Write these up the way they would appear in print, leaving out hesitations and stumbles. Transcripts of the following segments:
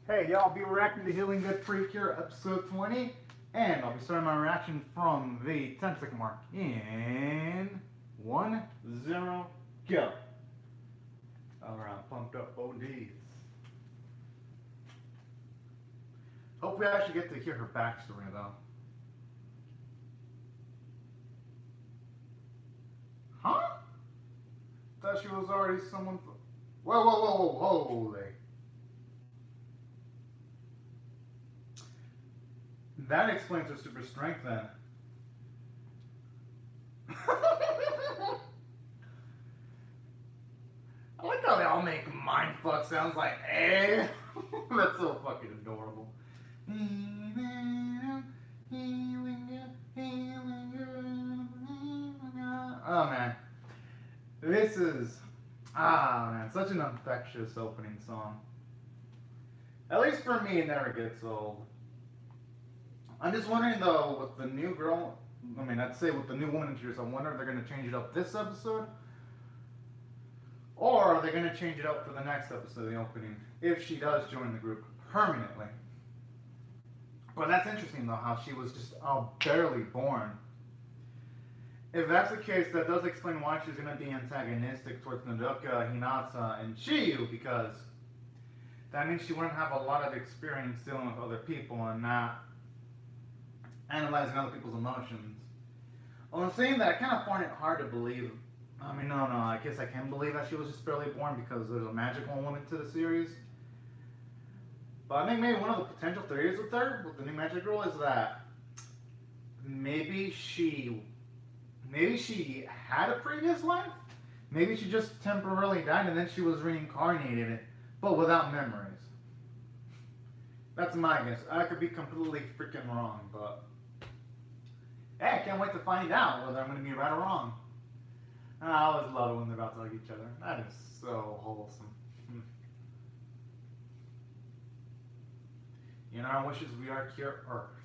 Hey, y'all, I'll be reacting to Healing Good Precure episode 20, and I'll be starting my reaction from the 10-second mark in 1, 0, go. Alright, pumped up ODs. Hope we actually get to hear her backstory, though. Huh? Thought she was already someone. Whoa, whoa, whoa, whoa, holy. That explains her super strength then. I like how they all make mindfuck sounds like eh. That's so fucking adorable. Oh man. This is man, such an infectious opening song. At least for me it never gets old. I'm just wondering though, with the new girl, I'd say with the new woman introduced, I wonder if they're going to change it up this episode, or are they going to change it up for the next episode of the opening, if she does join the group permanently. But that's interesting though, how she was just barely born. If that's the case, that does explain why she's going to be antagonistic towards Nodoka, Hinata, and Chiyu, because that means she wouldn't have a lot of experience dealing with other people and not analyzing other people's emotions. Well, in saying that, I kind of find it hard to believe. No, I guess I can believe that she was just barely born because there's a magical element to the series. But I think maybe one of the potential theories with her, with the new magic girl, is that maybe she had a previous life. Maybe she just temporarily died and then she was reincarnated, but without memories. That's my guess. I could be completely freaking wrong, but hey, I can't wait to find out whether I'm going to be right or wrong. I always love it when they're about to hug each other. That is so wholesome. In our wishes, we are cure Earth.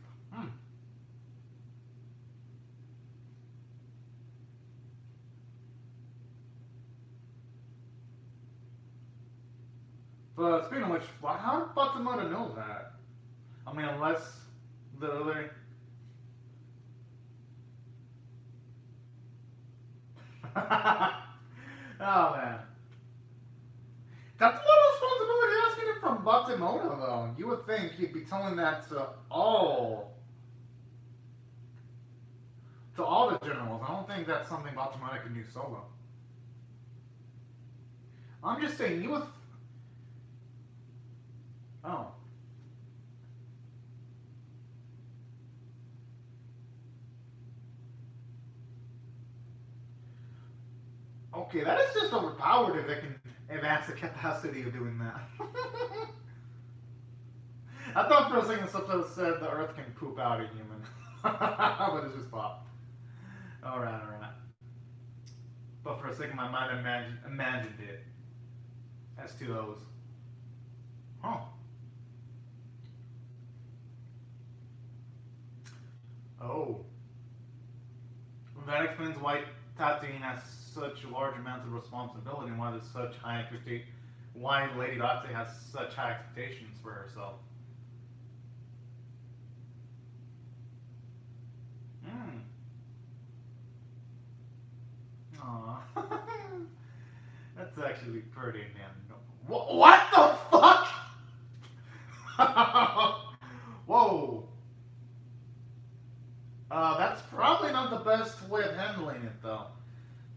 But speaking of which, how did Batsumoto know that? Unless literally. Oh man, that's a lot of responsibility asking it from Batsumoto though. You would think he'd be telling that to all the generals. I don't think that's something Batsumoto can do solo. I'm just saying, you would. Oh. Okay, that is just overpowered if it has the capacity of doing that. I thought for a second the subtitle said the Earth can poop out a human. But it's just pop. Alright. But for a second my mind imagined it as two O's. Huh. Oh. That explains why Tatooine has such large amounts of responsibility and why there's such high expectations. Why Lady Latte has such high expectations for herself. Aww. That's actually pretty damn. What the fuck? Whoa. That's probably not the best way of handling it, though.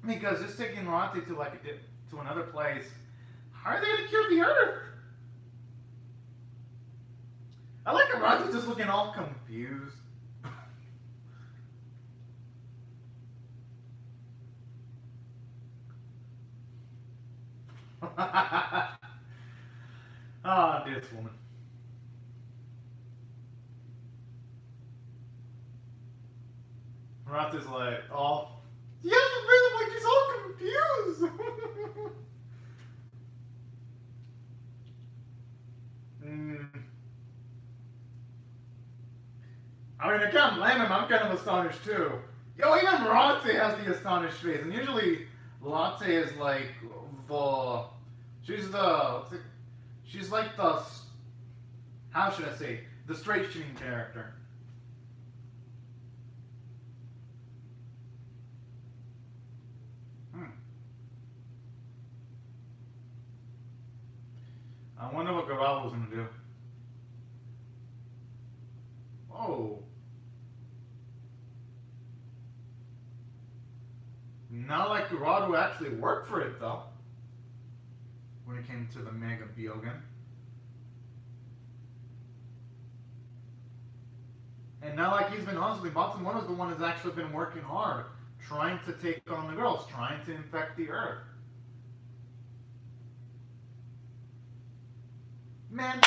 Because just taking Latte to another place, how are they gonna cure the Earth? I like Latte just looking all confused. This woman. Latte's like, oh. Yes, like he's all confused. I can't blame him. I'm kind of astonished too. Yo, even Latte has the astonished face, and usually Latte is like the, she's like the how should I say, the straight shooting character. I wonder what Gaval was going to do. Oh. Not like Geraldo actually worked for it, though. When it came to the Mega Byogen. And not like he's been honestly, Batsumoto's the one who's actually been working hard, trying to take on the girls, trying to infect the Earth. Man,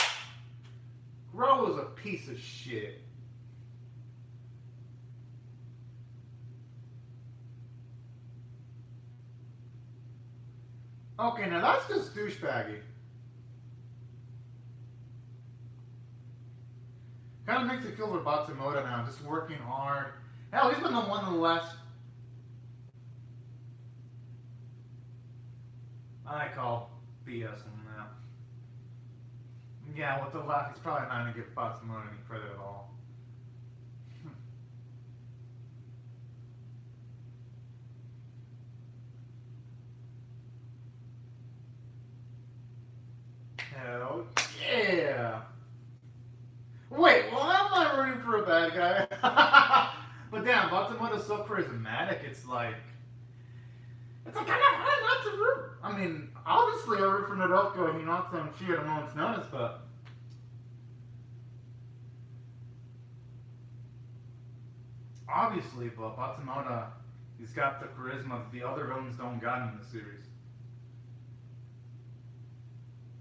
Geraldo was a piece of shit. Okay, now that's just douchebaggy. Kind of makes me feel for Batsumoto now, just working hard. Hell, he's been the one of the last. I call BS on that. Yeah, with the left, he's probably not going to give Batsumoto any credit at all. Hell yeah! Wait, well, I'm not rooting for a bad guy. But damn, Batsumoto's so charismatic, it's like kind of hard not to root. I mean, obviously I root for Naruto, he knocks on Chi at a moment's notice, but obviously, but Batsumoto, he's got the charisma that the other villains don't got in the series.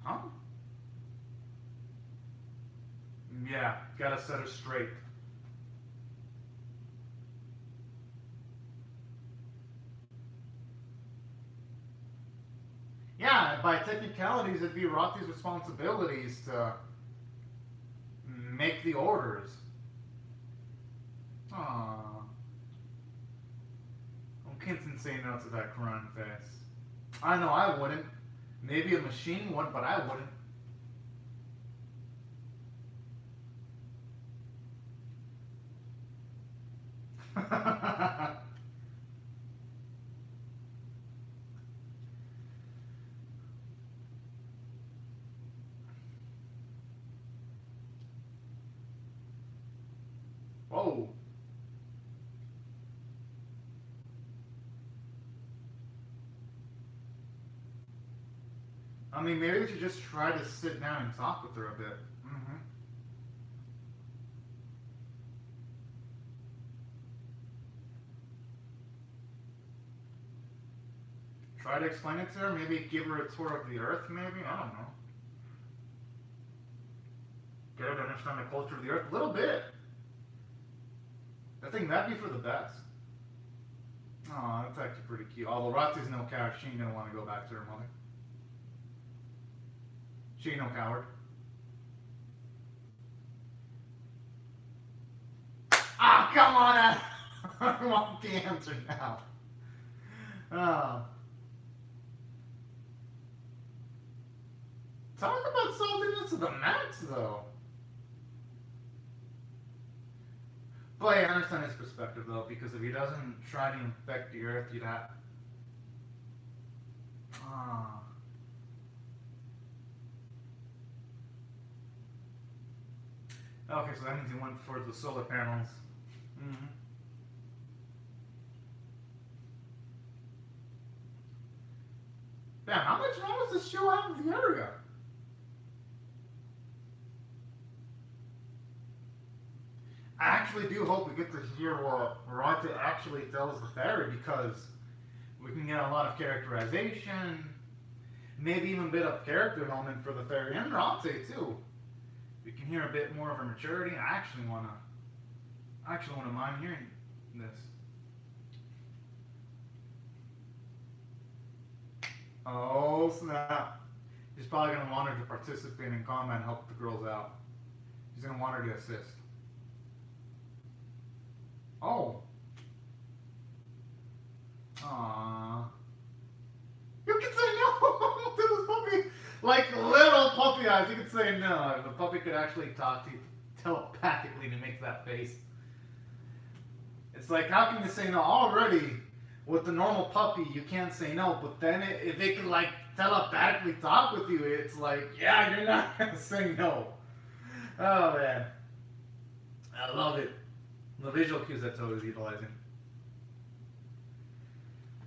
Huh? Yeah, gotta set her straight. Yeah, by technicalities, it'd be Rothy's responsibilities to make the orders. Aww. Kinson say no to that crying face. I know I wouldn't. Maybe a machine would, but I wouldn't. Whoa. I mean, maybe we should just try to sit down and talk with her a bit. Mm-hmm. Try to explain it to her. Maybe give her a tour of the Earth, maybe? I don't know. Get her to understand the culture of the Earth a little bit. I think that'd be for the best. Oh, that's actually pretty cute. Although Ratsu's no coward, she ain't gonna want to go back to her mother. She ain't no coward. Ah, come on! I want the answer now. Oh. Talk about saltiness to the max, though. But yeah, I understand his perspective, though, because if he doesn't try to infect the Earth, you'd have... Ah. Okay, so that means he went for the solar panels. Mm-hmm. Damn, how much wrong does this show have with the area? I actually do hope we get to hear what Rata actually tells the fairy, because we can get a lot of characterization, maybe even a bit of character development for the fairy and Rata too. We can hear a bit more of her maturity. I actually wanna mind hearing this. Oh snap! He's probably gonna want her to participate in combat and help the girls out. He's gonna want her to assist. Oh. Aww. You can say no to this puppy. Like little puppy eyes. You could say no. If the puppy could actually talk to you telepathically to make that face. It's like, how can you say no? Already, with the normal puppy, you can't say no. But then if it could like telepathically talk with you, it's like, yeah, you're not gonna say no. Oh man, I love it. The visual cues that Toad is utilizing.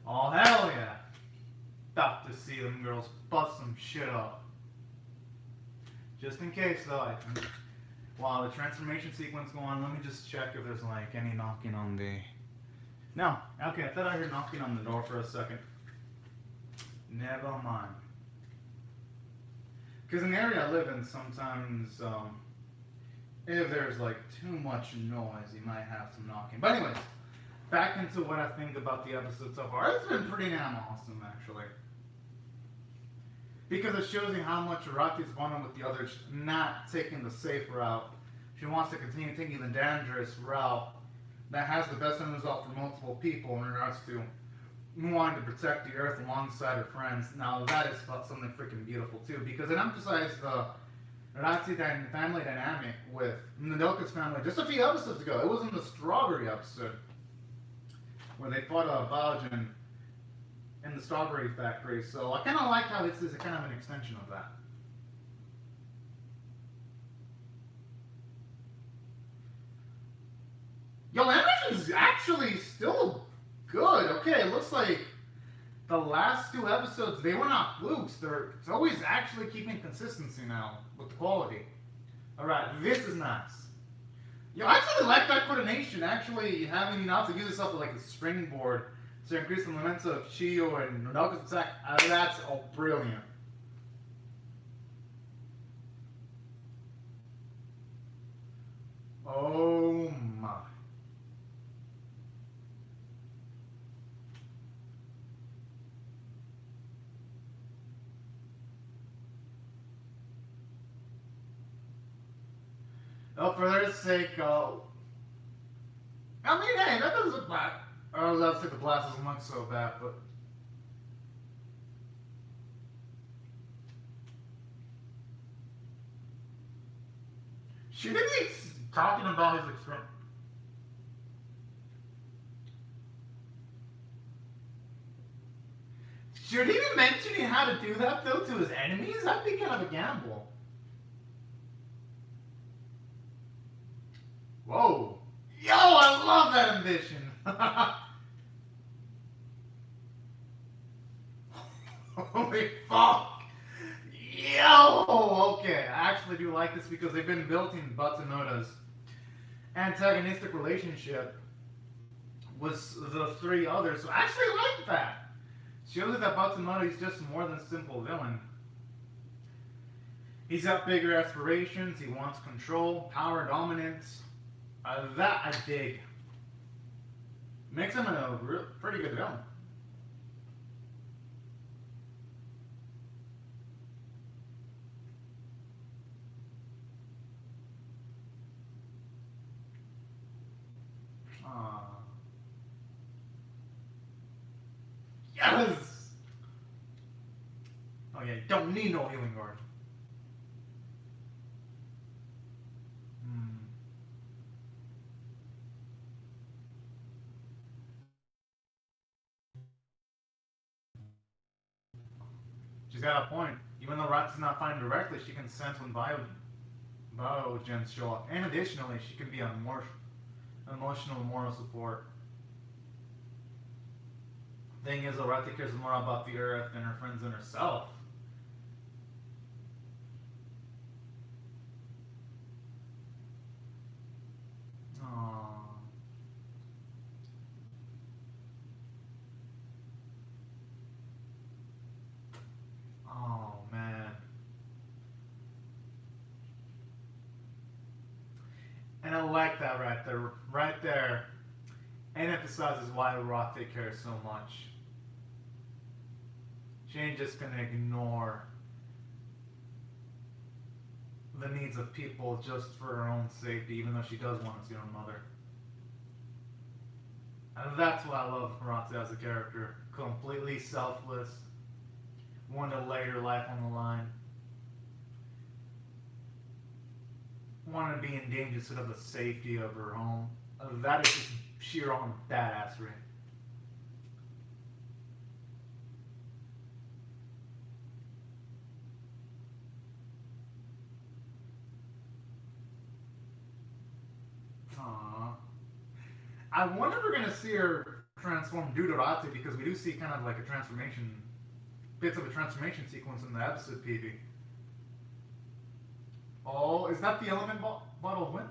Oh hell yeah! About to see them girls bust some shit up. Just in case though, while the transformation sequence going on, let me just check if there's like any knocking on the... No, okay, I thought I heard knocking on the door for a second. Never mind. Because in the area I live in, sometimes if there's like too much noise, you might have some knocking. But anyways, back into what I think about the episode so far. It's been pretty damn awesome, actually. Because it shows you how much Araki's bonding with the others, not taking the safe route. She wants to continue taking the dangerous route that has the best end result for multiple people in regards to wanting to protect the earth alongside her friends. Now that is something freaking beautiful too, because it emphasized the Araki family dynamic with Nodoka's family just a few episodes ago. It was in the strawberry episode where they fought a Baojin in the strawberry factory. So I kind of like how this is kind of an extension of that. Yo, animation's actually still good. Okay, it looks like the last two episodes, they were not flukes. It's always actually keeping consistency now with the quality. Alright, this is nice. Yo, I actually like that coordination. Actually, having Hinata use itself as like a springboard to increase the momentum of Chiyo and Nodoka's attack. That's brilliant. Oh my. Oh, for their sake, I mean, hey, that doesn't look bad. I was about to say the blast doesn't look so bad, but... She didn't be talking about his experience. Should he be mentioning how to do that, though, to his enemies? That'd be kind of a gamble. Whoa. Yo, I love that ambition. Holy fuck. Yo, okay. I actually do like this because they've been building Batsunoda's antagonistic relationship with the three others. So I actually like that. Shows that Batsunoda is just more than a simple villain. He's got bigger aspirations. He wants control, power, dominance. That I dig. Makes him a pretty good villain. Yes! Oh yeah, don't need no healing guard. She's got a point. Even though Rat does not find directly, she can sense when biogens show up. And additionally, she can be an emotional moral support. Thing is, Araki cares more about the earth and her friends than herself. Aww. Oh man. And I like that right there. Right there. And emphasizes why Araki cares so much. She ain't just gonna ignore the needs of people just for her own safety, even though she does want to see her mother. And that's why I love Araki as a character. Completely selfless. Wanting to lay her life on the line. want to be in danger instead of the safety of her home. That is just sheer on badassery. Aww. I wonder if we're gonna see her transform Deuterati, because we do see kind of like a transformation, bits of a transformation sequence in the episode PV. Oh, is that the element bottle of wind?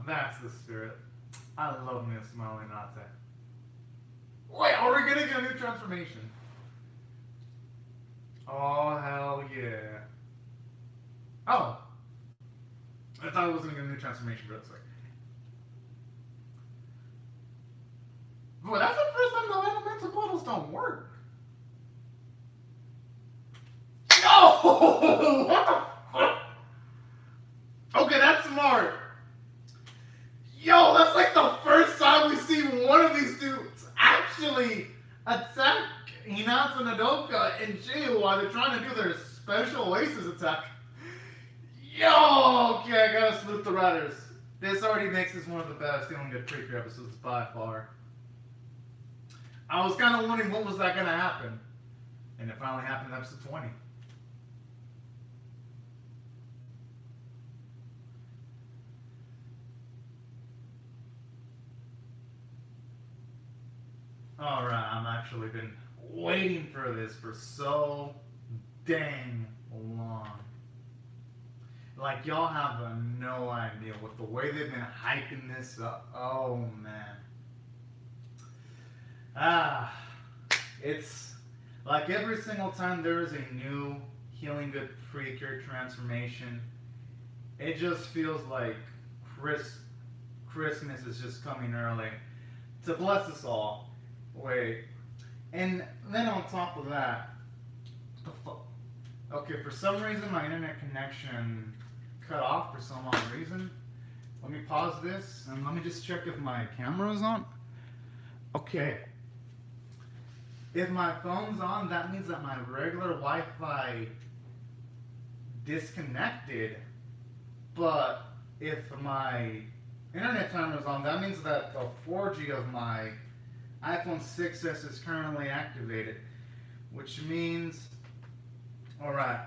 That's the spirit. I love me a smiling latte. Wait, are we gonna get a new transformation? Oh, hell yeah. Oh. I thought it was gonna get a new transformation, but it's like. Boy, that's the first time the elemental bottles don't work. Yo! What the fuck? Okay, that's smart. Yo, that's like the first time we see one of these dudes actually attack Hinata Nodoka and Shiyu while they're trying to do their special Oasis attack. Yo, okay, I gotta salute the writers. This already makes this one of the best Healin Good Precure episodes by far. I was kind of wondering what was that gonna happen, and it finally happened in episode 20. Alright, I've actually been waiting for this for so dang long. Like, y'all have no idea with the way they've been hyping this up. Oh, man. It's like every single time there is a new Healin Good Precure transformation, it just feels like Christmas is just coming early to bless us all. Wait, and then on top of that, okay, for some reason my internet connection cut off for some odd reason. Let me pause this and let me just check if my camera is on. Okay. If my phone's on, that means that my regular Wi-Fi disconnected. But if my internet timer is on, that means that the 4G of my iPhone 6s is currently activated. Which means, alright,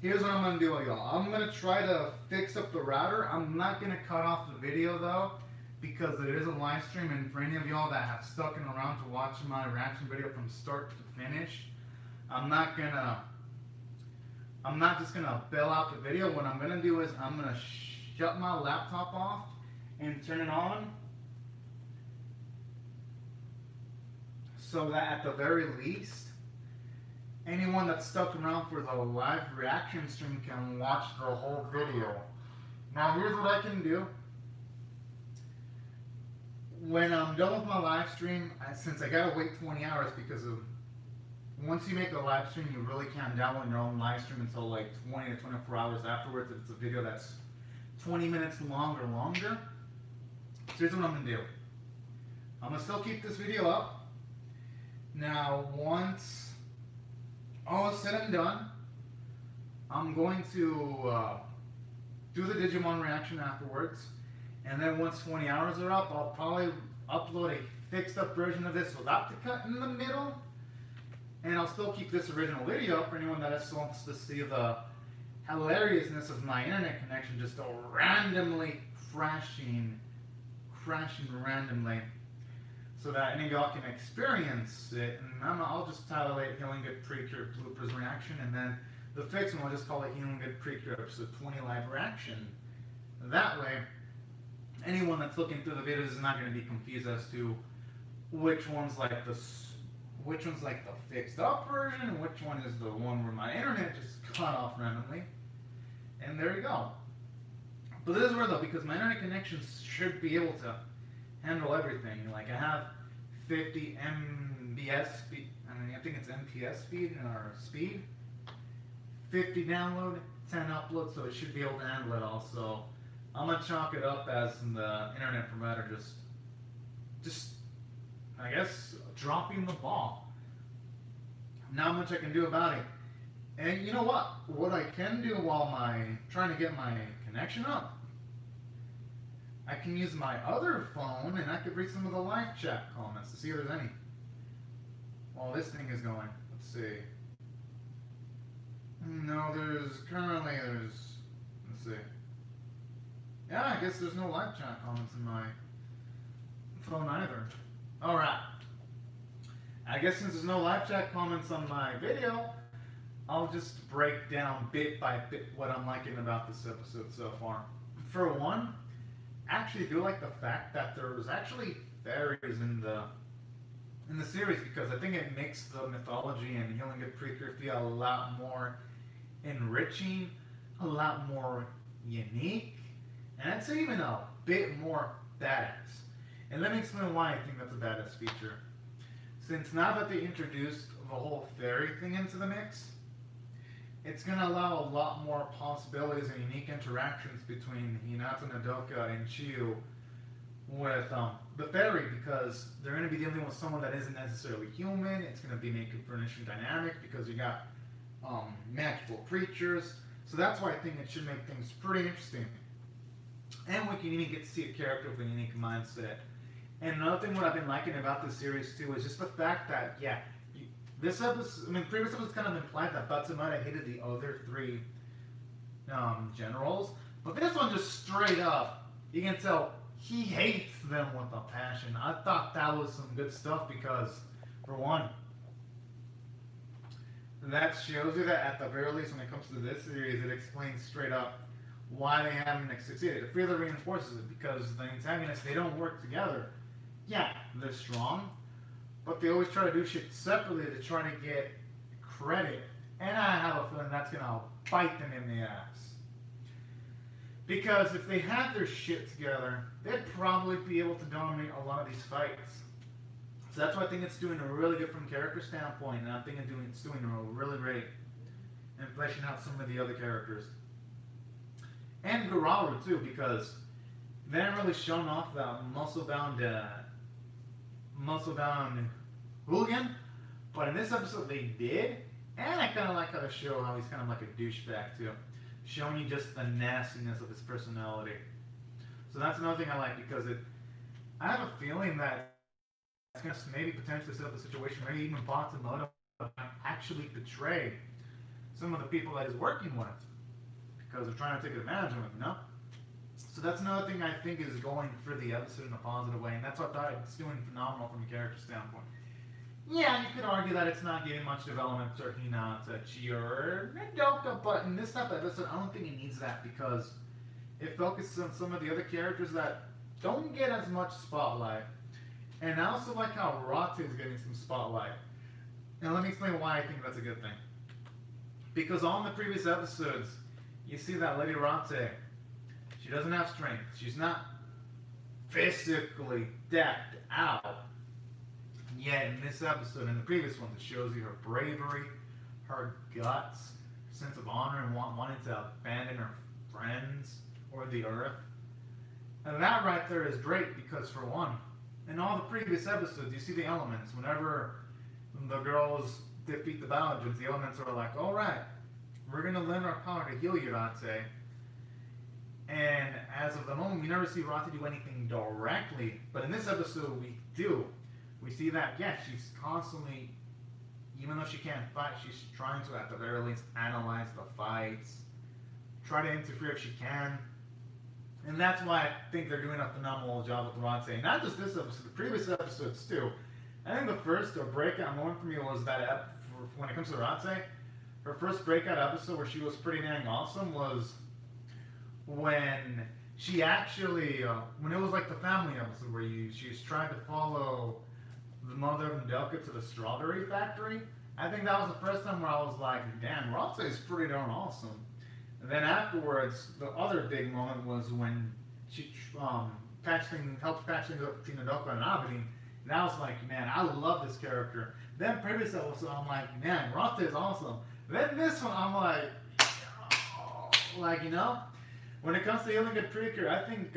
here's what I'm going to do with y'all. I'm going to try to fix up the router. I'm not going to cut off the video though, because it is a live stream, and for any of y'all that have stuck around to watch my reaction video from start to finish, I'm not just gonna bail out the video. What I'm gonna do is I'm gonna shut my laptop off and turn it on, so that at the very least, anyone that's stuck around for the live reaction stream can watch the whole video. Now here's what I can do. When I'm done with my live stream, since I gotta wait 20 hours because of, once you make a live stream, you really can't download your own live stream until like 20 to 24 hours afterwards if it's a video that's 20 minutes long or longer. So here's what I'm gonna do. I'm gonna still keep this video up. Now, once all is said and done, I'm going to do the Digimon reaction afterwards. And then once 20 hours are up, I'll probably upload a fixed up version of this without the cut in the middle. And I'll still keep this original video up for anyone that just wants to see the hilariousness of my internet connection just randomly crashing randomly, so that any of y'all can experience it. And I'll just title it Healin Good Precure Bloopers Reaction, and then the fixed one, I'll just call it Healin Good Precure Episode 20 Live Reaction. That way, anyone that's looking through the videos is not going to be confused as to which one's like the fixed up version and which one is the one where my internet just cut off randomly. And there you go. But this is weird though, because my internet connection should be able to handle everything. Like I have 50 MBS speed, I think it's MPS speed or speed, 50 download, 10 upload, so it should be able to handle it all. So I'm gonna chalk it up as the internet provider just I guess, dropping the ball. Not much I can do about it. And you know what? What I can do while trying to get my connection up, I can use my other phone and I could read some of the live chat comments to see if there's any. While this thing is going, let's see. No, let's see. Yeah, I guess there's no live chat comments in my phone either. Alright. I guess since there's no live chat comments on my video, I'll just break down bit by bit what I'm liking about this episode so far. For one, I actually do like the fact that there was actually fairies in the series, because I think it makes the mythology and Healin Good Precure feel a lot more enriching, a lot more unique, and I'd say even a bit more badass. And let me explain why I think that's a badass feature. Since now that they introduced the whole fairy thing into the mix, it's going to allow a lot more possibilities and unique interactions between Hinata, Nodoka, and Chiyu with the fairy, because they're going to be dealing with someone that isn't necessarily human. It's going to be making for an interesting dynamic because you got magical creatures. So that's why I think it should make things pretty interesting. And we can even get to see a character with a unique mindset. And another thing what I've been liking about this series too is just the fact that, yeah, this episode, previous episodes kind of implied that Batsumata hated the other three generals. But this one just straight up, you can tell he hates them with a passion. I thought that was some good stuff because, for one, that shows you that at the very least when it comes to this series, it explains straight up why they haven't succeeded. It further reinforces it because the antagonists, they don't work together. Yeah, they're strong, but they always try to do shit separately to try to get credit. And I have a feeling that's going to bite them in the ass. Because if they had their shit together, they'd probably be able to dominate a lot of these fights. So that's why I think it's doing a really good from character standpoint, and I think it's doing a really great in fleshing out some of the other characters. And Gararu too, because they haven't really shown off that muscle-bound hooligan, but in this episode they did, and I kind of like how they show how he's kind of like a douchebag too, showing you just the nastiness of his personality. So that's another thing I like, because I have a feeling that it's going to maybe potentially set up a situation where even Batsumata actually betray some of the people that he's working with, because they're trying to take advantage of him, you know? So that's another thing I think is going for the episode in a positive way, and that's what I thought it's doing phenomenal from a character standpoint. Yeah, you could argue that it's not giving much development to Hinata, Chiyu, or Nodoka, but in this type of episode, I don't think it needs that, because it focuses on some of the other characters that don't get as much spotlight. And I also like how Rate is getting some spotlight. Now let me explain why I think that's a good thing. Because on the previous episodes, you see that Lady Rate, she doesn't have strength. She's not physically decked out. Yet in this episode, in the previous one, it shows you her bravery, her guts, her sense of honor, and wanting to abandon her friends or the earth. And that right there is great because, for one, in all the previous episodes, you see the elements. Whenever the girls defeat the Balagins, the elements are like, alright, we're going to lend our power to heal you, Rate. And as of the moment, we never see Rate do anything directly. But in this episode, we do. We see that, yeah, she's constantly, even though she can't fight, she's trying to, at the very least, analyze the fights, try to interfere if she can. And that's why I think they're doing a phenomenal job with Rate. Not just this episode, the previous episodes too. I think the first breakout moment for me was that, when it comes to Rate, her first breakout episode where she was pretty dang awesome was when she actually, when it was like the family episode where she's trying to follow the mother of Nodoka to the strawberry factory. I think that was the first time where I was like, damn, Rate is pretty darn awesome. And then afterwards, the other big moment was when she helped patch things up between Nodoka and Aberdeen. And I was like, man, I love this character. Then previous episode, I'm like, man, Rate is awesome. Then this one, I'm like, you know, when it comes to Healin Good Precure, I think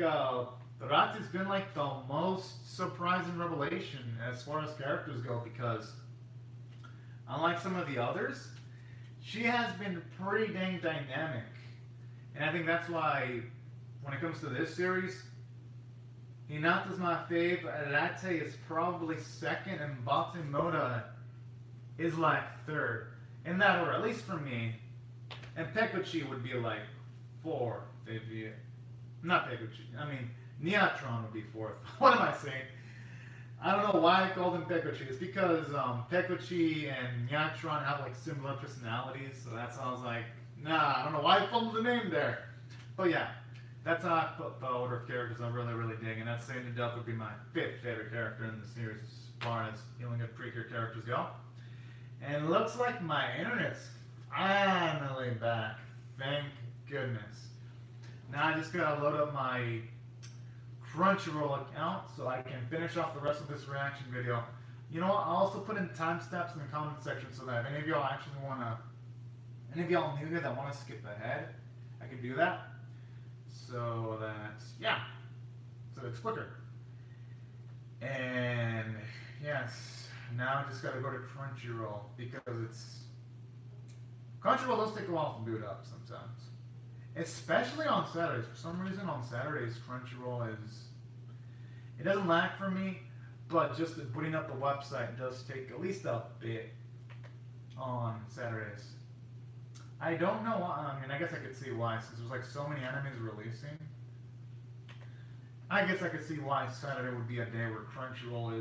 the Rati's been like the most surprising revelation as far as characters go because unlike some of the others, she has been pretty dang dynamic. And I think that's why when it comes to this series, Hinata's my fave, and I'd say is probably second, and Batsumota is like third. In that order, at least for me. And Pekuchi would be like fourth. They'd be, not Pekuchi, I mean, Neatron would be fourth. What am I saying? I don't know why I called them Pekuchi. It's because Pekuchi and Neatron have like similar personalities, so that's why I was like, nah, I don't know why I fumbled the name there. But yeah, that's how I put the order of characters I really, really dig, and that's Healin Good would be my fifth favorite character in the series as far as Healin Good Precure characters go. And it looks like my internet's finally back. Thank goodness. Now I just gotta load up my Crunchyroll account so I can finish off the rest of this reaction video. You know what? I'll also put in timestamps in the comment section so that if any of y'all actually wanna, any of y'all new here that wanna skip ahead, I can do that. So that, yeah, so it's quicker. And yes, now I just gotta go to Crunchyroll because Crunchyroll does take a while to boot up sometimes. Especially on Saturdays. For some reason on Saturdays, Crunchyroll it doesn't lag for me, but just putting up the website does take at least a bit on Saturdays. I don't know why, I mean, I guess I could see why, since there's like so many animes releasing. I guess I could see why Saturday would be a day where Crunchyroll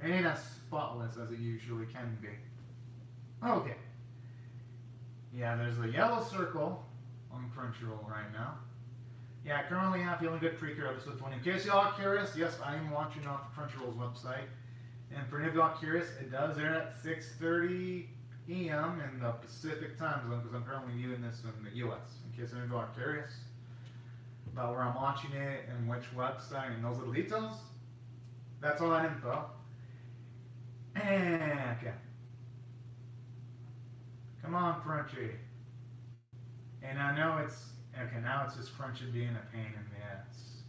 ain't as spotless as it usually can be. Okay. Yeah, there's a yellow circle on Crunchyroll right now. Yeah, I currently have Healin Good Precure episode 20. In case y'all are curious, yes, I am watching off Crunchyroll's website. And for any of y'all curious, it does air at 6:30 p.m. in the Pacific time zone because I'm currently viewing this in the U.S. In case any of y'all are curious about where I'm watching it and which website and those little details, that's all that info. And okay. Come on, Crunchy. And I know it's, okay, now it's just Crunchy being a pain in the ass.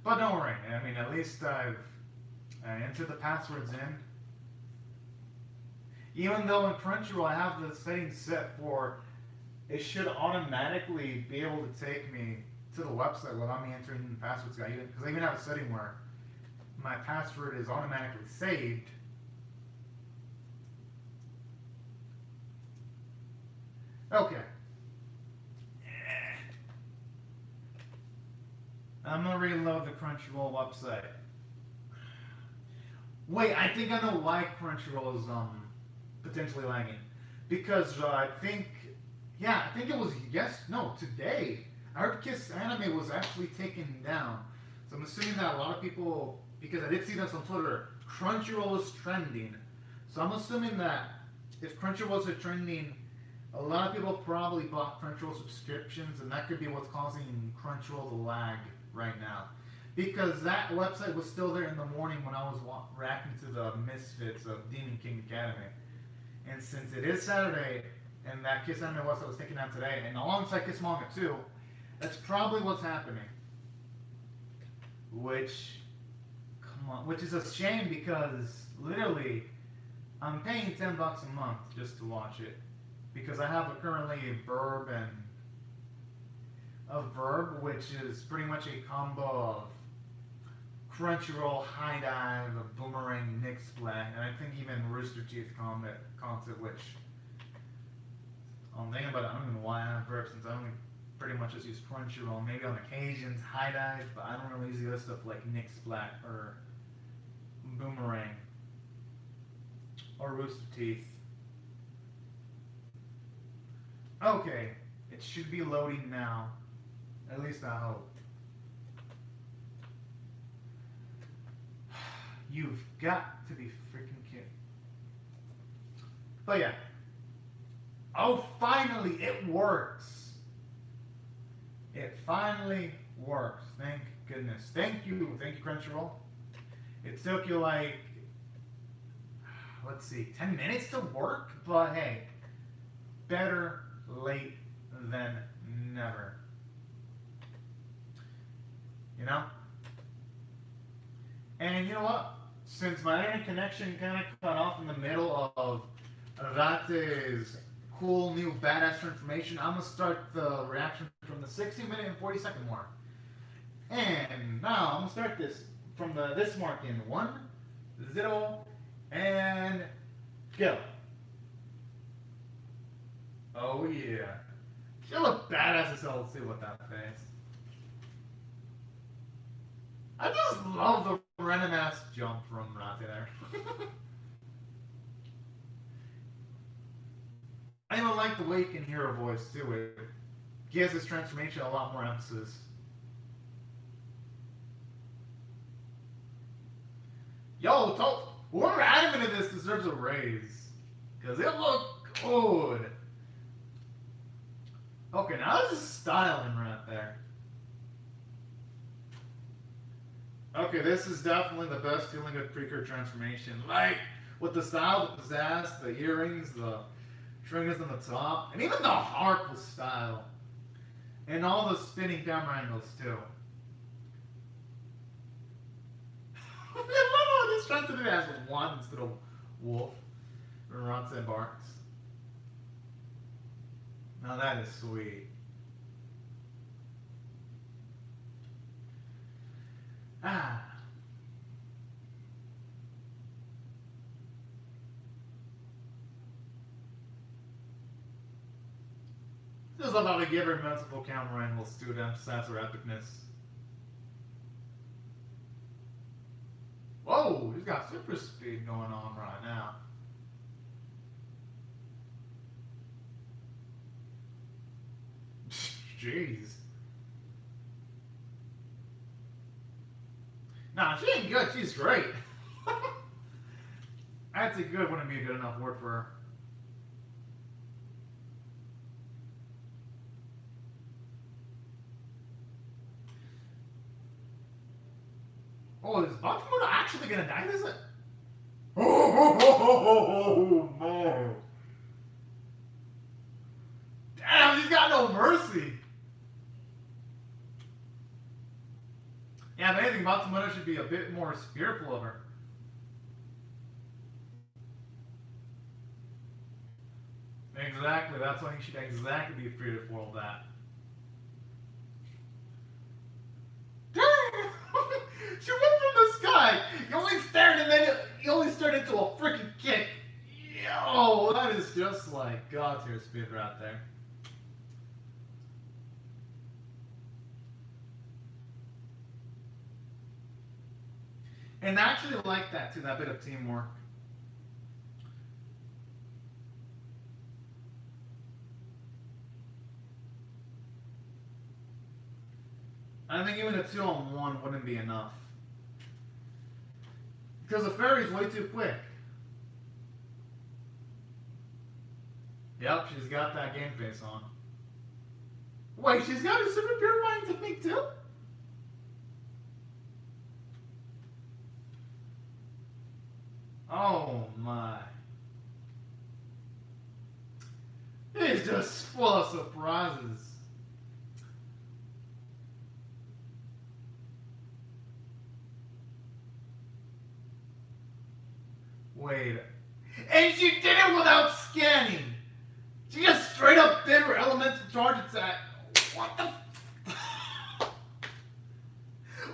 But don't worry, I mean, at least I've entered the passwords in. Even though in Crunchyroll I have the settings set for, it should automatically be able to take me to the website without me entering the passwords. Because I even have a setting where my password is automatically saved. Okay. I'm gonna reload the Crunchyroll website. Wait, I think I know why Crunchyroll is potentially lagging. Because I think it was today. I heard Kiss Anime was actually taken down. So I'm assuming that a lot of people, because I did see this on Twitter, Crunchyroll is trending. So I'm assuming that if Crunchyroll is trending, a lot of people probably bought Crunchyroll subscriptions, and that could be what's causing Crunchyroll to lag right now. Because that website was still there in the morning when I was reacting to the Misfits of Demon King Academy. And since it is Saturday, and that Kiss Anime website was taken down today, and alongside Kiss Manga too, that's probably what's happening. Which is a shame because literally, I'm paying $10 a month just to watch it. Because I have currently a Verb, which is pretty much a combo of Crunchyroll, High Dive, Boomerang, Nick Splat, and I think even Rooster Teeth concept, which I'm thinking about it, I don't even know why I have Verb since I only pretty much just use Crunchyroll, maybe on occasions High Dive, but I don't really use the other stuff like Nick Splat or Boomerang or Rooster Teeth. Okay, it should be loading now. At least I hope. You've got to be freaking kidding. But yeah. Oh, finally, it works. It finally works. Thank goodness. Thank you, Crunchyroll. It took you like, let's see, 10 minutes to work? But hey, better late than Never. You know? And you know what? Since my internet connection kind of cut off in the middle of Rate's cool new badass transformation, I'm going to start the reaction from the 60-minute and 40-second mark. And now I'm going to start this from this mark in 1, 0, and go. Oh yeah. She look badass as hell too with that face. I just love the random ass jump from Rate there. I even like the way you can hear her voice too. It gives this transformation a lot more emphasis. Yo, whoever animated this deserves a raise. Because it looked good. Okay, now this is styling right there. Okay, this is definitely the best Healin Good Precure transformation. Like, with the style, the pizzazz, the earrings, the triggers on the top, and even the Harkle style. And all the spinning camera angles, too. I love how this translated as one instead of wolf. Runs and barks. Now that is sweet. Ah. Just love how they give her multiple camera angles too to emphasize her epicness. Whoa, he's got super speed going on right now. Jeez. Nah, she ain't good. She's great. I'd say good wouldn't be a good enough word for her. Oh, is Matsumoto actually gonna die? Is it? Oh, no. Damn, he's got no mercy. Yeah, if anything, Matsumoto should be a bit more fearful of her. Exactly, that's why he should exactly be fearful of that. Dang! She went from the sky! You only stared and then you only stared into a freaking kick. Yo, that is just like God tier speed right there. And I actually like that too, that bit of teamwork. I think even a 2-on-1 wouldn't be enough. Because the fairy's way too quick. Yep, she's got that game face on. Wait, she's got a super purifying technique too? Oh my. It's just full of surprises. Wait. And she did it without scanning! She just straight up did her elemental charge attack. What the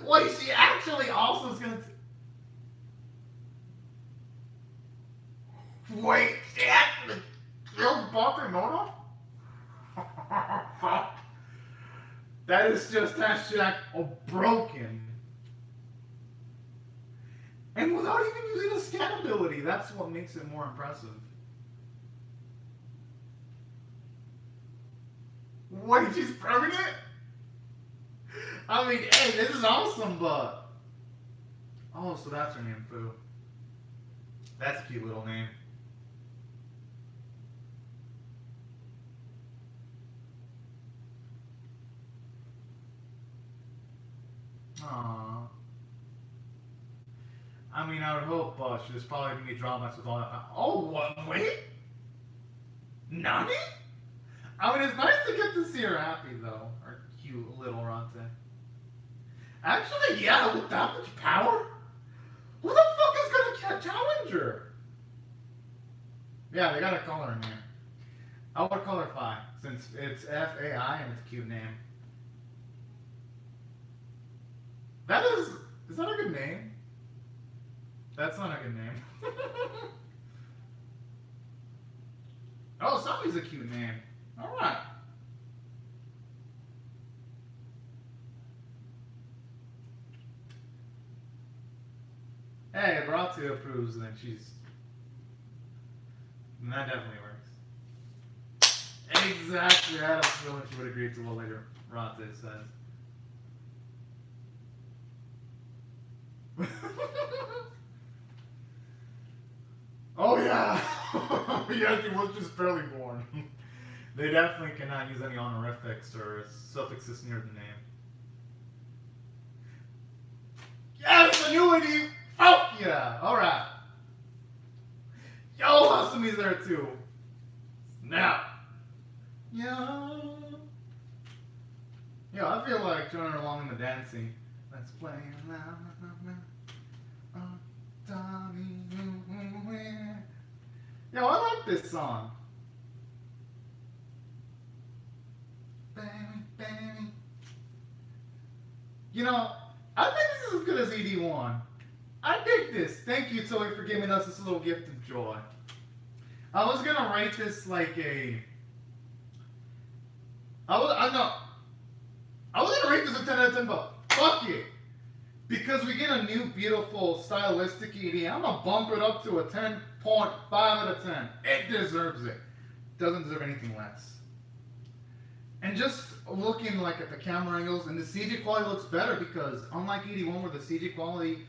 Wait, she actually also is gonna Wait, she actually killed Bakunono? Fuck. That is just hashtag broken. And without even using a scan ability, that's what makes it more impressive. Wait, she's permanent? I mean, hey, this is awesome, but... Oh, so that's her name, Fu. That's a cute little name. Aww. I mean, I would hope there's probably going to be drawbacks with all that. Oh, what? Wait? Nani? I mean, it's nice to get to see her happy, though. Our cute little Ronte. Actually, yeah, with that much power? Who the fuck is gonna challenge her? Yeah, they gotta call her in here. I would call her Fi, since it's F-A-I and it's a cute name. Is that a good name? That's not a good name. Oh, Sally's a cute name. Alright. Hey, if Ratu approves, then that definitely works. Exactly. I don't feel like she would agree to what later Ratu says. Oh yeah! Yeah, she was just barely born. They definitely cannot use any honorifics or suffixes near the name. Yes, annuity! Fuck yeah! Alright. Yo, Hasumi's there too. Snap! Yo! Yo, I feel like joining along in the dancing. Let's play now. Yo, I like this song. Baby, baby. You know, I think this is as good as ED1. I dig this. Thank you, Toy, for giving us this little gift of joy. I was gonna rate this like a. I was gonna rate this a 10 out of 10, but fuck it. Because we get a new, beautiful, stylistic ED, I'm gonna bump it up to a 10.5 out of 10. It deserves it. Doesn't deserve anything less. And just looking like at the camera angles, and the CG quality looks better because unlike ED1 where the CG quality,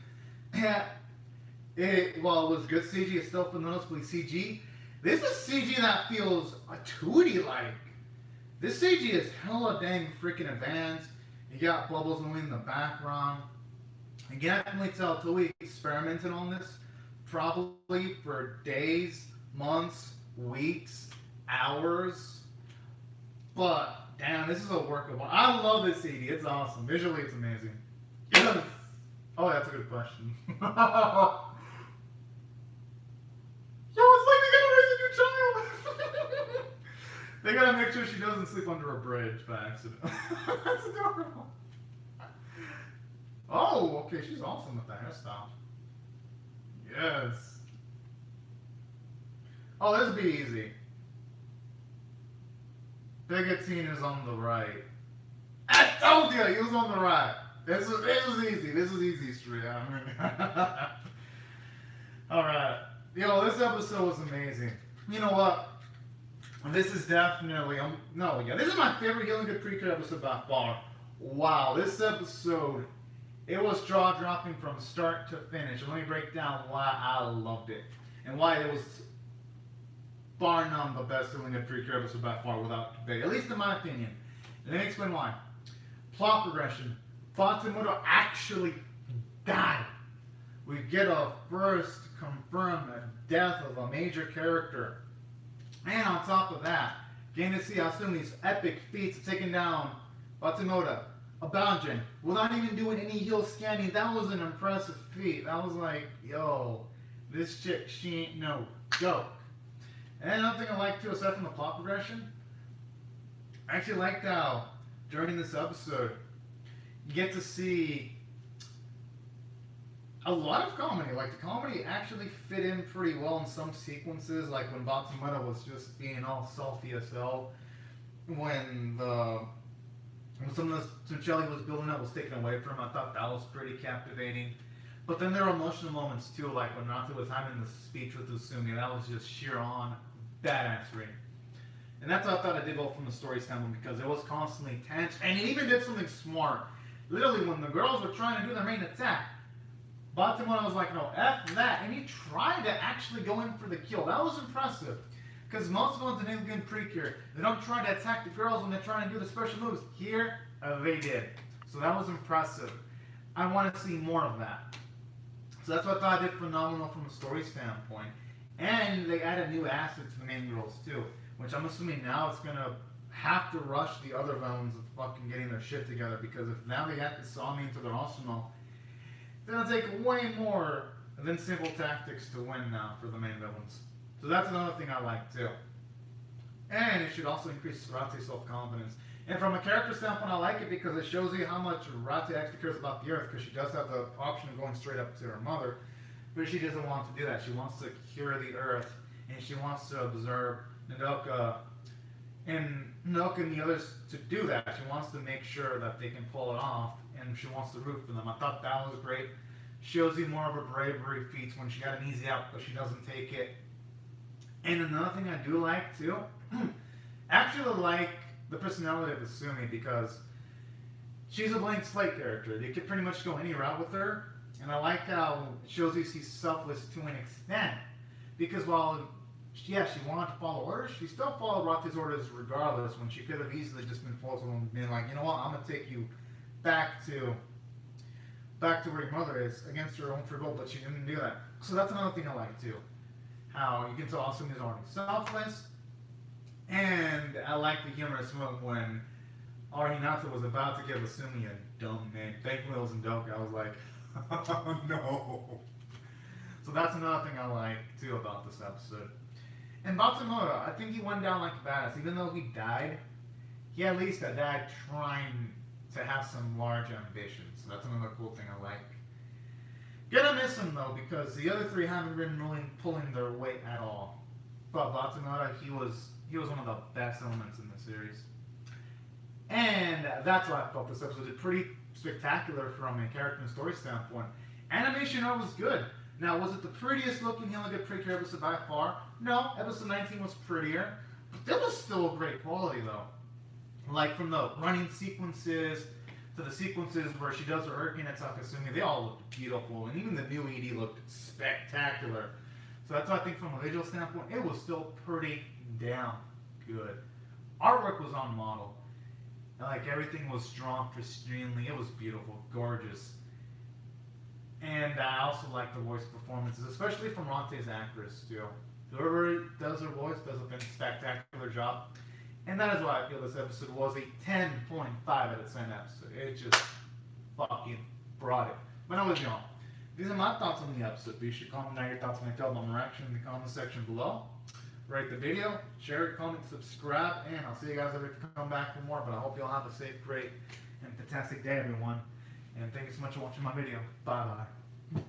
while it was good CG, it's still noticeably CG. This is CG that feels a 2D-like. This CG is hella dang freaking advanced. You got bubbles moving in the background. You can definitely tell Toei experimented on this probably for days, months, weeks, hours. But damn, this is a work of art. I love this CD. It's awesome. Visually, it's amazing. Yes. Oh, that's a good question. Yo, it's like they gotta raise a new child. They gotta make sure she doesn't sleep under a bridge by accident. That's adorable. Oh, okay, she's awesome with that hairstyle. Yes. Oh, this would be easy. Bigatine is on the right. I told you, he was on the right. This was easy. This was easy, Street. Alright. Yo, this episode was amazing. You know what? This is definitely, this is my favorite Healin Good Precure episode by far. Wow, this episode, it was jaw-dropping from start to finish. Let me break down why I loved it. And why it was, bar none, the best Healin Good Precure episode by far without debate. At least in my opinion. And let me explain why. Plot progression. Fatsumoto actually died. We get a first confirmed death of a major character. And on top of that, getting to see Asumi's epic feats of taking down Fatsumoto, Abanjin, without even doing any heal scanning. That was an impressive feat. That was like, yo, this chick, she ain't no joke. And another thing I like too, aside from the plot progression, I actually liked how during this episode, you get to see a lot of comedy. Like, the comedy actually fit in pretty well in some sequences, like when Fatsumoto was just being all salty as hell, when some of the Shelly was building up was taken away from him. I thought that was pretty captivating. But then there were emotional moments too, like when Natsu was having the speech with Usumi. That was just sheer on badassery. And that's what I thought I did well from the story standpoint, because it was constantly tense, and it even did something smart. Literally, when the girls were trying to do their main attack, Fatsumoto was like, no, F that, and he tried to actually go in for the kill. That was impressive, because most villains in Healin Good Precure, they don't try to attack the girls when they're trying to do the special moves. Here, they did. So that was impressive. I want to see more of that. So that's what I thought I did phenomenal from a story standpoint. And they added new assets to the main girls too, which I'm assuming now it's going to have to rush the other villains of fucking getting their shit together, because if now they got this army into their arsenal, it's gonna take way more than simple tactics to win now for the main villains. So that's another thing I like too. And it should also increase Rate's self-confidence. And from a character standpoint, I like it because it shows you how much Rate actually cares about the Earth, because she does have the option of going straight up to her mother, but she doesn't want to do that. She wants to cure the Earth, and she wants to observe Nodoka and the others to do that. She wants to make sure that they can pull it off, and she wants to root for them. I thought that was great. Shows you more of her bravery feats when she got an easy out, but she doesn't take it. And another thing I do like too, actually like the personality of Asumi, because she's a blank slate character. They could pretty much go any route with her, and I like how it shows you she's selfless to an extent. Because while yeah, she wanted to follow orders, she still followed Rate's orders regardless, when she could have easily just been forceful and been like, you know what, I'm gonna take you back to where your mother is against her own free will, but she didn't do that. So that's another thing I like too. How you can tell Asumi is already selfless. And I like the humorous moment when Hinata was about to give Asumi a dumb name. Thankfully it was Ndoka. I was like, oh no. So that's another thing I like too about this episode. And Matsumoto, I think he went down like a badass. Even though he died, he at least died trying to have some large ambitions. So that's another cool thing I like. Gonna miss him though, because the other three haven't been really pulling their weight at all. But Matsumoto, he was one of the best elements in the series. And that's why I thought this episode was pretty spectacular from a character and story standpoint. Animation was good. Now, was it the prettiest looking Healin Good Precure episode by far? No, episode 19 was prettier, but it was still great quality though. Like from the running sequences to the sequences where she does her hurricane attack, Asumi, they all looked beautiful, and even the new ED looked spectacular. So that's why I think from a visual standpoint, it was still pretty damn good. Artwork was on model. Like everything was drawn pristinely. It was beautiful, gorgeous. And I also like the voice performances, especially from Rate's actress too. Whoever does her voice does a spectacular job. And that is why I feel this episode was a 10.5 out of 10 episode. It just fucking brought it. But no, with y'all. These are my thoughts on the episode. Be sure to comment down your thoughts and tell them reaction in the comment section below. Rate the video, share it, comment, subscribe, and I'll see you guys later to come back for more. But I hope you all have a safe, great, and fantastic day, everyone. And thank you so much for watching my video. Bye-bye.